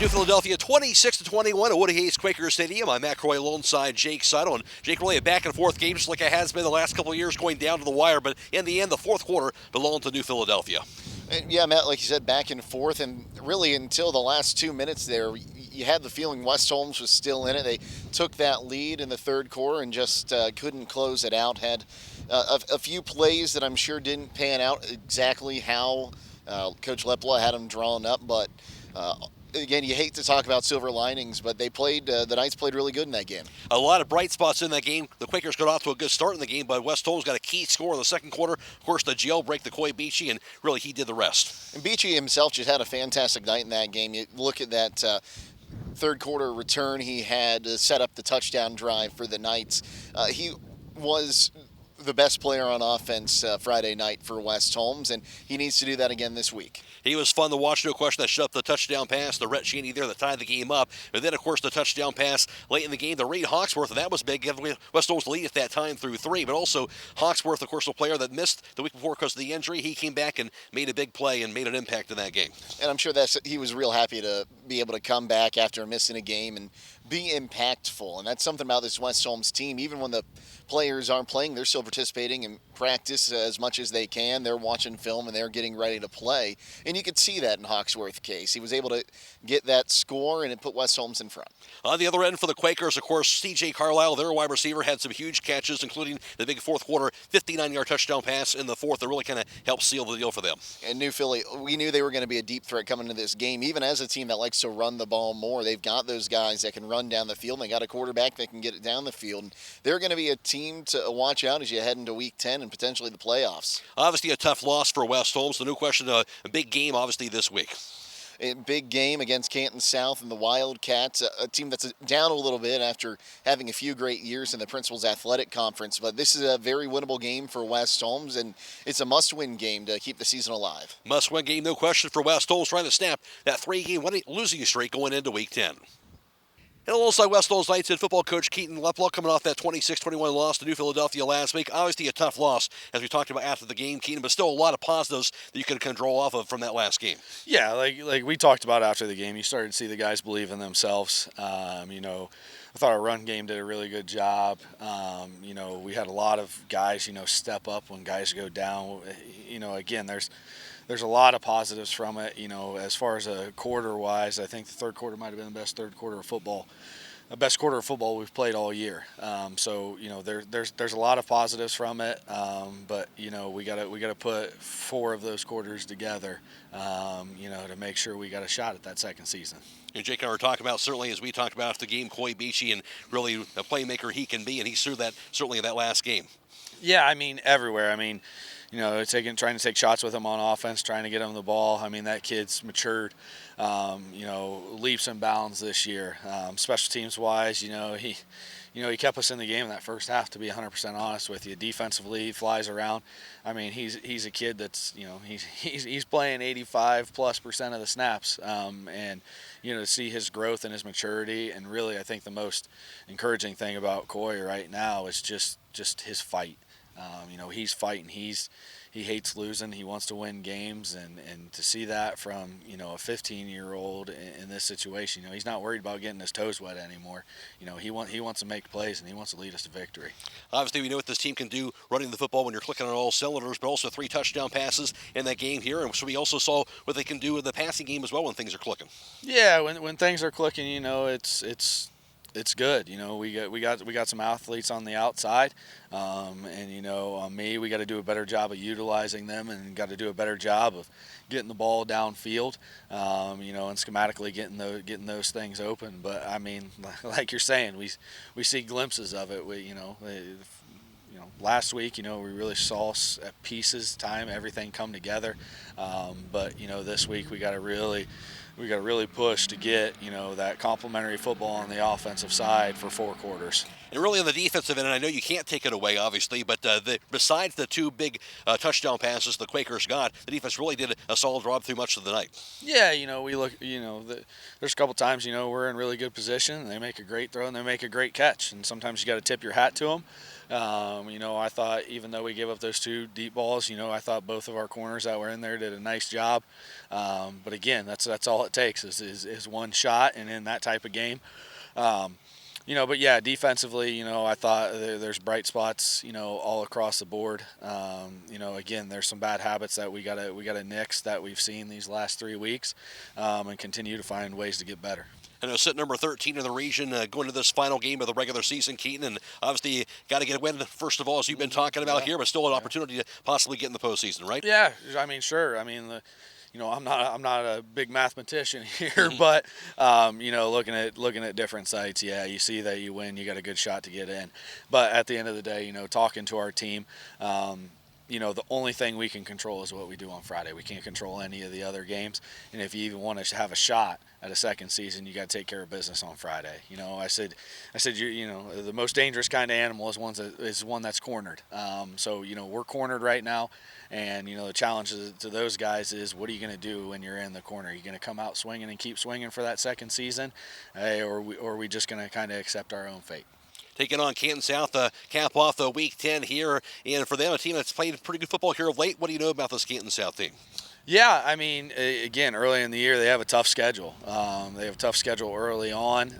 New Philadelphia 26-21 at Woody Hayes Quaker Stadium. I'm Matt Croy alongside Jake Seidel. And Jake, really a back-and-forth game just like it has been the last couple of years, going down to the wire. But in the end, the fourth quarter belonged to New Philadelphia. Yeah, Matt, like you said, back and forth. And really until the last 2 minutes there, you had the feeling West Holmes was still in it. They took that lead in the third quarter and just couldn't close it out. Had a few plays that I'm sure didn't pan out exactly how Coach Lepla had them drawn up. But again, you hate to talk about silver linings, but they played. The Knights played really good in that game. A lot of bright spots in that game. The Quakers got off to a good start in the game, but West Holmes got a key score in the second quarter. Of course, the jailbreak, the Coy Beachy, and really he did the rest. And Beachy himself just had a fantastic night in that game. You look at that third quarter return he had to set up the touchdown drive for the Knights. He was the best player on offense Friday night for West Holmes, and he needs to do that again this week. He was fun to watch, no question. That shut up the touchdown pass, the Rhett Cheney there that tied the game up. And then, of course, the touchdown pass late in the game, the Reed Hawksworth, and that was big. West Holmes lead at that time through three. But also, Hawksworth, of course, a player that missed the week before because of the injury. He came back and made a big play and made an impact in that game. And I'm sure he was real happy to be able to come back after missing a game and be impactful. And that's something about this West Holmes team. Even when the players aren't playing, they're still participating in practice as much as they can. They're watching film and they're getting ready to play. And you could see that in Hawksworth's case. He was able to get that score and it put West Holmes in front. On the other end for the Quakers, of course, C.J. Carlisle, their wide receiver, had some huge catches, including the big fourth quarter 59-yard touchdown pass in the fourth that really kind of helped seal the deal for them. And New Philly, we knew they were going to be a deep threat coming into this game. Even as a team that likes to run the ball more, they've got those guys that can run down the field. And they got a quarterback that can get it down the field. And they're going to be a team to watch out as you head into Week 10 and potentially the playoffs. Obviously a tough loss for West Holmes. The new question, a big game, obviously, this week. A big game against Canton South and the Wildcats, a team that's down a little bit after having a few great years in the Principal's Athletic Conference. But this is a very winnable game for West Holmes, and it's a must-win game to keep the season alive. Must-win game, no question, for West Holmes, trying to snap that three-game losing streak going into Week 10. And alongside West Holmes Knights head football coach Keaton Lepla coming off that 26-21 loss to New Philadelphia last week. Obviously a tough loss, as we talked about after the game, Keaton, but still a lot of positives that you can draw off of from that last game. Yeah, like we talked about after the game, you started to see the guys believe in themselves. I thought our run game did a really good job. We had a lot of guys, step up when guys go down. Again, there's a lot of positives from it. As far as a quarter-wise, I think the third quarter might have been the best third quarter of football, the best quarter of football we've played all year. There's a lot of positives from it, but we gotta put four of those quarters together, to make sure we got a shot at that second season. And Jake and I were talking about, certainly as we talked about after the game, Coy Beachy and really the playmaker he can be, and he threw that certainly in that last game. Yeah, everywhere. Trying to take shots with him on offense, trying to get him the ball. That kid's matured, leaps and bounds this year. Special teams wise, he kept us in the game in that first half, to be 100% honest with you. Defensively, he flies around. He's a kid that's, he's playing 85+% of the snaps. To see his growth and his maturity, and really I think the most encouraging thing about Coy right now is just his fight. He's fighting. He hates losing. He wants to win games, and to see that from a 15-year-old in this situation, he's not worried about getting his toes wet anymore. He wants to make plays, and he wants to lead us to victory. Obviously, we know what this team can do running the football when you're clicking on all cylinders, but also 3 touchdown passes in that game here, and so we also saw what they can do in the passing game as well when things are clicking. Yeah, when things are clicking, it's good. We got some athletes on the outside, on me, we got to do a better job of utilizing them, and got to do a better job of getting the ball downfield, and schematically getting those things open. But like you're saying, we see glimpses of it. Last week, we really saw at pieces, everything come together. But this week we got to really push to get that complementary football on the offensive side for 4 quarters. And really on the defensive end, and I know you can't take it away, obviously, but besides the two big touchdown passes the Quakers got, the defense really did a solid job through much of the night. Yeah, we look, there's a couple times, we're in really good position, and they make a great throw and they make a great catch, and sometimes you got to tip your hat to them. I thought even though we gave up those two deep balls, I thought both of our corners that were in there did a nice job. But again, that's all it takes is one shot, and in that type of game. But yeah, defensively, I thought there's bright spots, all across the board. Again, there's some bad habits that we gotta nix that we've seen these last 3 weeks, and continue to find ways to get better. I know sitting number 13 in the region, going to this final game of the regular season, Keaton, and obviously got to get a win first of all, as you've been talking about here, but still an opportunity to possibly get in the postseason, right? Yeah, I mean, sure. I mean, I'm not a big mathematician here, but looking at different sites, yeah, you see that you win, you got a good shot to get in. But at the end of the day, talking to our team, the only thing we can control is what we do on Friday. We can't control any of the other games, and if you even want to have a shot at a second season, you got to take care of business on Friday. I said, the most dangerous kind of animal is one that's cornered. So we're cornered right now, and the challenge to those guys is, what are you going to do when you're in the corner? Are you going to come out swinging and keep swinging for that second season, or are we just going to kind of accept our own fate? Taking on Canton South, cap off the Week 10 here, and for them, a team that's played pretty good football here of late. What do you know about this Canton South team? Yeah, I mean, again, early in the year, they have a tough schedule. They have a tough schedule early on.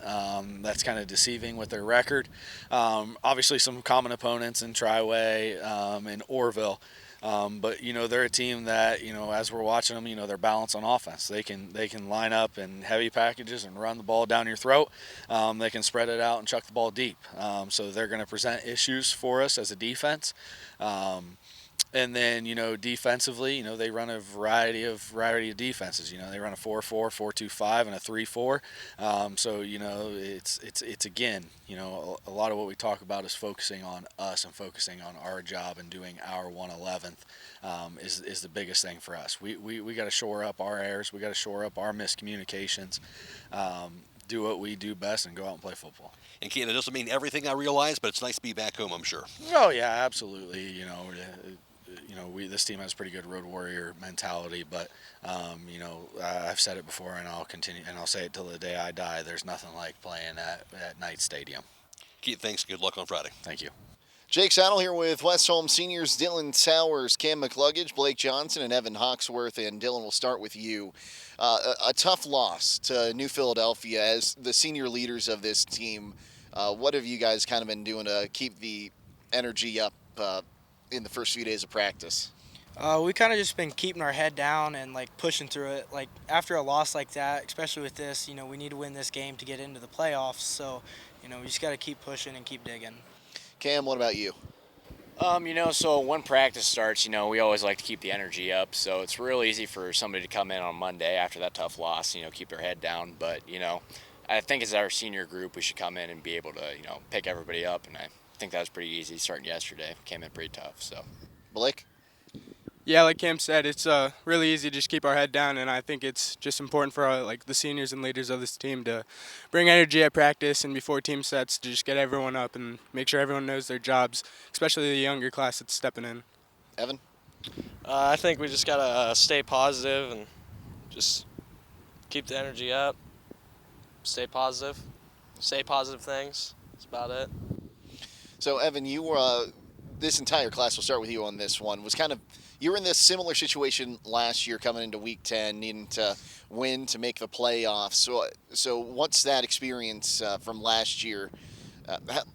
That's kind of deceiving with their record. Obviously, some common opponents in Triway and Orville. But they're a team that as we're watching them, they're balanced on offense. They can line up in heavy packages and run the ball down your throat. They can spread it out and chuck the ball deep. So they're going to present issues for us as a defense. And then, defensively, they run a variety of defenses. They run a 4-4, 4-2-5, and a 3-4. So, it's again, a lot of what we talk about is focusing on us and focusing on our job and doing our 1/11th is the biggest thing for us. We got to shore up our errors. We got to shore up our miscommunications. Do what we do best and go out and play football. And Keaton, it doesn't mean everything, I realize, but it's nice to be back home, I'm sure. Oh yeah, absolutely. This team has pretty good road warrior mentality, but I've said it before, and I'll continue, and I'll say it till the day I die. There's nothing like playing at Knight Stadium. Keaton, thanks. Good luck on Friday. Thank you. Jake Saddle here with Westholme seniors Dylan Sowers, Cam McCluggage, Blake Johnson, and Evan Hawksworth. And Dylan, we'll start with you. A tough loss to New Philadelphia as the senior leaders of this team. What have you guys kind of been doing to keep the energy up in the first few days of practice? We kind of just been keeping our head down and pushing through it. After a loss like that, especially with this, we need to win this game to get into the playoffs. So, we just got to keep pushing and keep digging. Cam, what about you? So when practice starts, we always like to keep the energy up. So it's real easy for somebody to come in on Monday after that tough loss, keep their head down. But, I think as our senior group, we should come in and be able to, pick everybody up. And I think that was pretty easy starting yesterday. Came in pretty tough, so. Blake? Yeah, like Cam said, it's really easy to just keep our head down, and I think it's just important for the seniors and leaders of this team to bring energy at practice and before team sets to just get everyone up and make sure everyone knows their jobs, especially the younger class that's stepping in. Evan? I think we just gotta stay positive and just keep the energy up, stay positive, say positive things. That's about it. So, Evan, you were this entire class, we'll start with you on this one, you were in this similar situation last year coming into Week 10, needing to win to make the playoffs. So what's that experience from last year?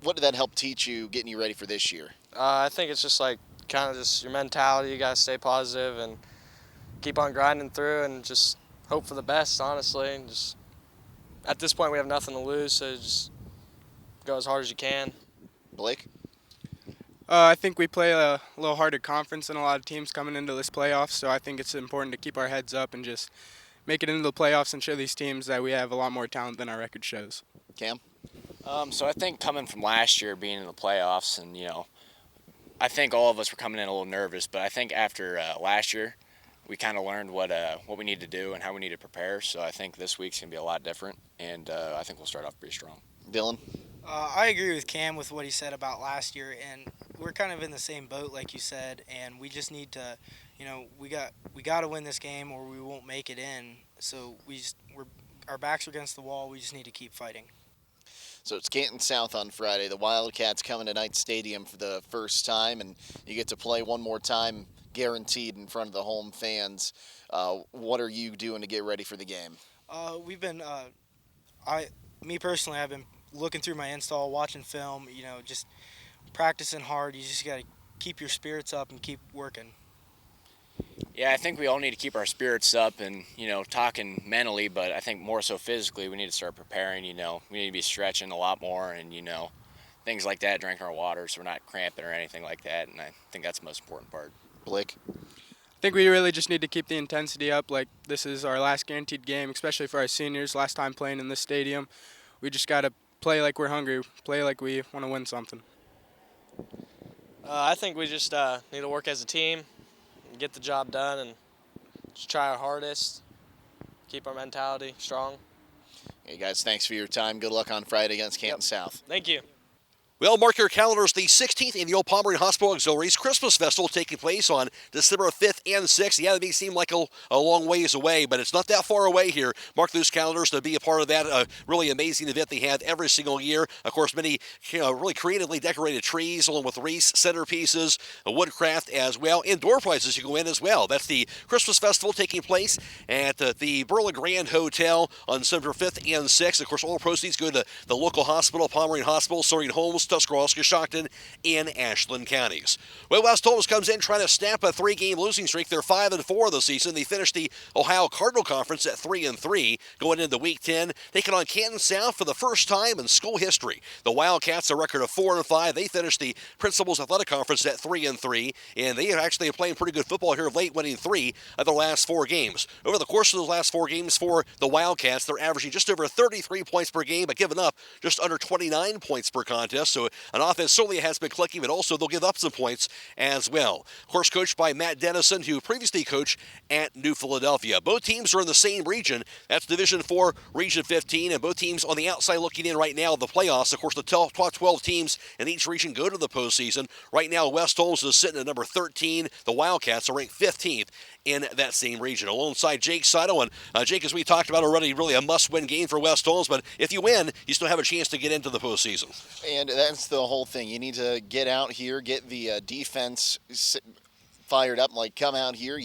What did that help teach you getting you ready for this year? I think it's just kind of just your mentality. You got to stay positive and keep on grinding through and just hope for the best, honestly. And just at this point, we have nothing to lose, so just go as hard as you can. Blake? I think we play a little harder conference than a lot of teams coming into this playoffs, so I think it's important to keep our heads up and just make it into the playoffs and show these teams that we have a lot more talent than our record shows. Cam? So I think coming from last year, being in the playoffs, and, I think all of us were coming in a little nervous, but I think after last year, we kind of learned what we need to do and how we need to prepare, so I think this week's going to be a lot different, and I think we'll start off pretty strong. Dylan? I agree with Cam with what he said about last year, and we're kind of in the same boat, like you said. And we just need to, we got to win this game, or we won't make it in. So our backs are against the wall. We just need to keep fighting. So it's Canton South on Friday. The Wildcats coming to Knight Stadium for the first time, and you get to play one more time, guaranteed, in front of the home fans. What are you doing to get ready for the game? We've been, me personally, I've been looking through my install, watching film, just practicing hard. You just got to keep your spirits up and keep working. Yeah, I think we all need to keep our spirits up and, talking mentally, but I think more so physically we need to start preparing, we need to be stretching a lot more and, things like that, drinking our water so we're not cramping or anything like that, and I think that's the most important part. Blake? I think we really just need to keep the intensity up. Like, this is our last guaranteed game, especially for our seniors, last time playing in this stadium. We just got to play like we're hungry, play like we want to win something. I think we just need to work as a team, and get the job done, and just try our hardest, keep our mentality strong. Hey guys, thanks for your time. Good luck on Friday against Canton South. Thank you. Well, mark your calendars, the 16th Annual Pomeranian Hospital Auxiliaries Christmas Festival taking place on December 5th and 6th. Yeah, it may seem like a long ways away, but it's not that far away here. Mark those calendars to be a part of that really amazing event they have every single year. Of course, many really creatively decorated trees along with wreaths, centerpieces, woodcraft as well, and door prizes you go in as well. That's the Christmas Festival taking place at the Berlin Grand Hotel on December 5th and 6th. Of course, all proceeds go to the local hospital, Pomeranian Hospital, serving homes, Tuscarawas, Stockton, and Ashland counties. Well, West Holmes comes in trying to snap a 3-game losing streak. They're 5-4 this season. They finished the Ohio Cardinal Conference at 3-3 going into Week 10, taking on Canton South for the first time in school history. The Wildcats, a record of 4-5. They finished the Principals Athletic Conference at 3-3, and they actually are playing pretty good football here of late, winning 3 of the last 4 games. Over the course of those last 4 games for the Wildcats, they're averaging just over 33 points per game, but giving up just under 29 points per contest. So an offense certainly has been clicking, but also they'll give up some points as well. Of course, coached by Matt Dennison, who previously coached at New Philadelphia. Both teams are in the same region. That's Division 4, Region 15, and both teams on the outside looking in right now, the playoffs. Of course, the top 12 teams in each region go to the postseason. Right now, West Holmes is sitting at number 13. The Wildcats are ranked 15th in that same region. Alongside Jake Saito, and Jake, as we talked about already, really a must-win game for West Holmes, but if you win, you still have a chance to get into the postseason. And that's the whole thing. You need to get out here, get the defense fired up, like come out here.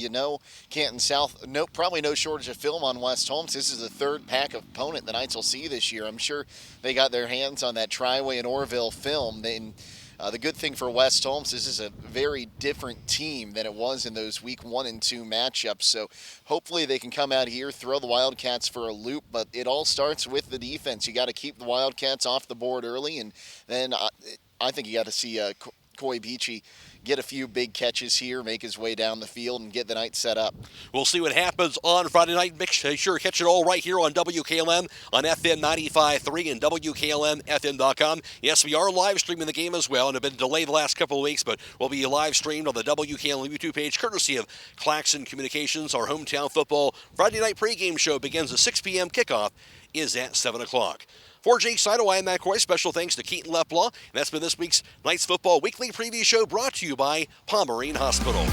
Canton South, probably no shortage of film on West Holmes. This is the third pack opponent the Knights will see this year. I'm sure they got their hands on that Triway and Orville film. The good thing for West Holmes, this is a very different team than it was in those Week 1 and 2 matchups. So hopefully they can come out here, throw the Wildcats for a loop, but it all starts with the defense. You got to keep the Wildcats off the board early, and then I think you got to see Coy Beachy get a few big catches here, make his way down the field, and get the night set up. We'll see what happens on Friday night. Make sure to catch it all right here on WKLM on FM 95.3 and WKLM-FM.com. Yes, we are live streaming the game as well, and have been delayed the last couple of weeks, but we'll be live streamed on the WKLM YouTube page, courtesy of Claxon Communications. Our hometown football Friday night pregame show begins at 6 p.m. Kickoff is at 7 o'clock. For Jake Saito, I am Matt Coy. Special thanks to Keaton Leplaw. And that's been this week's Knights Football Weekly Preview Show, brought to you by Pomeranian Hospital.